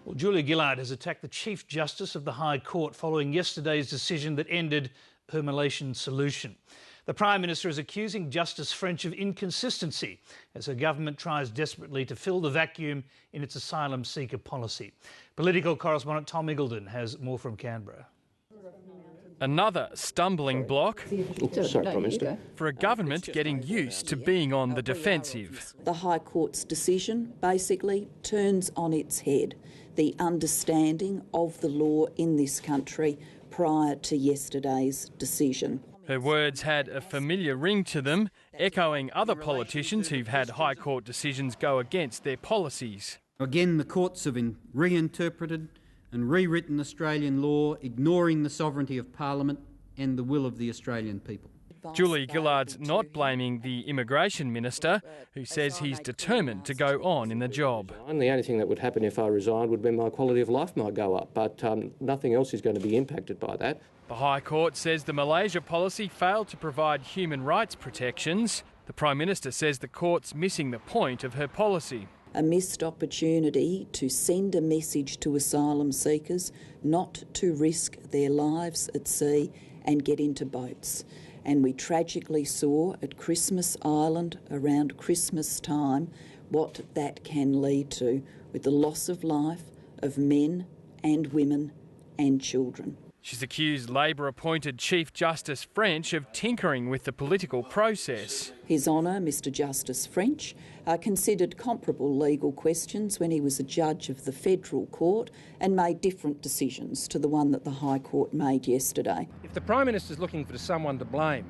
Well, Julia Gillard has attacked the Chief Justice of the High Court following yesterday's decision that ended her Malaysian solution. The Prime Minister is accusing Justice French of inconsistency as her government tries desperately to fill the vacuum in its asylum seeker policy. Political correspondent Tom Iggulden has more from Canberra. Another stumbling block for a government getting used to being on the defensive. The High Court's decision basically turns on its head the understanding of the law in this country prior to yesterday's decision. Her words had a familiar ring to them, echoing other politicians who've had High Court decisions go against their policies. Again, the courts have reinterpreted and rewritten Australian law, ignoring the sovereignty of Parliament and the will of the Australian people. Julia Gillard's not blaming the Immigration Minister, who says he's determined to go on in the job. The only thing that would happen if I resigned would be my quality of life might go up, but nothing else is going to be impacted by that. The High Court says the Malaysia policy failed to provide human rights protections. The Prime Minister says the court's missing the point of her policy. A missed opportunity to send a message to asylum seekers not to risk their lives at sea and get into boats. And we tragically saw at Christmas Island around Christmas time what that can lead to with the loss of life of men and women and children. She's accused Labor-appointed Chief Justice French of tinkering with the political process. His Honour, Mr Justice French, considered comparable legal questions when he was a judge of the Federal Court and made different decisions to the one that the High Court made yesterday. If the Prime Minister's looking for someone to blame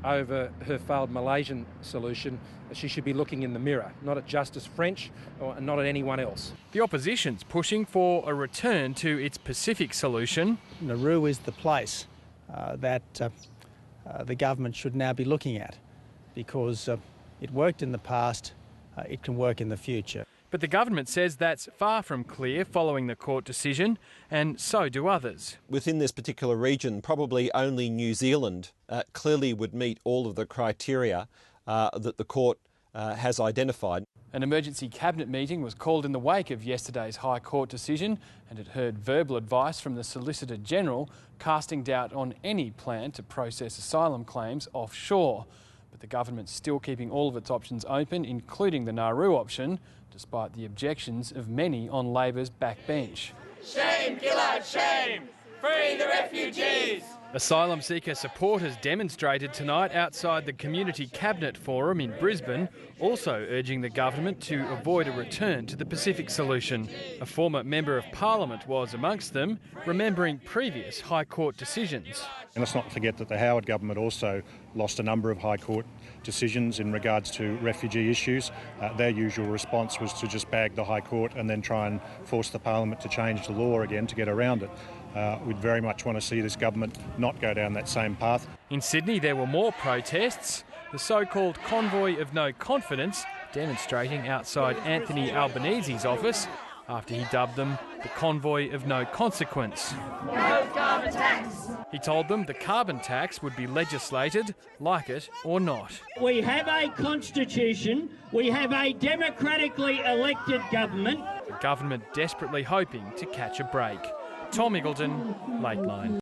over her failed Malaysian solution, she should be looking in the mirror, not at Justice French or not at anyone else. The opposition's pushing for a return to its Pacific solution. Nauru is the place that the government should now be looking at, because it worked in the past, it can work in the future. But the government says that's far from clear following the court decision, and so do others. Within this particular region, probably only New Zealand clearly would meet all of the criteria that the court has identified. An emergency cabinet meeting was called in the wake of yesterday's High Court decision, and it heard verbal advice from the Solicitor General casting doubt on any plan to process asylum claims offshore. But the government's still keeping all of its options open, including the Nauru option, despite the objections of many on Labor's backbench. Shame, Gillard, shame! Free the refugees! Asylum seeker supporters demonstrated tonight outside the Community Cabinet Forum in Brisbane, also urging the government to avoid a return to the Pacific solution. A former Member of Parliament was amongst them, remembering previous High Court decisions. And let's not forget that the Howard government also lost a number of High Court decisions in regards to refugee issues. Their usual response was to just bag the High Court and then try and force the Parliament to change the law again to get around it. We'd very much want to see this government not go down that same path. In Sydney, there were more protests. The so-called Convoy of No Confidence demonstrating outside Anthony Albanese's office after he dubbed them the Convoy of No Consequence. No carbon tax! He told them the carbon tax would be legislated, like it or not. We have a constitution, we have a democratically elected government. The government desperately hoping to catch a break. Tom Iggulden, Lateline.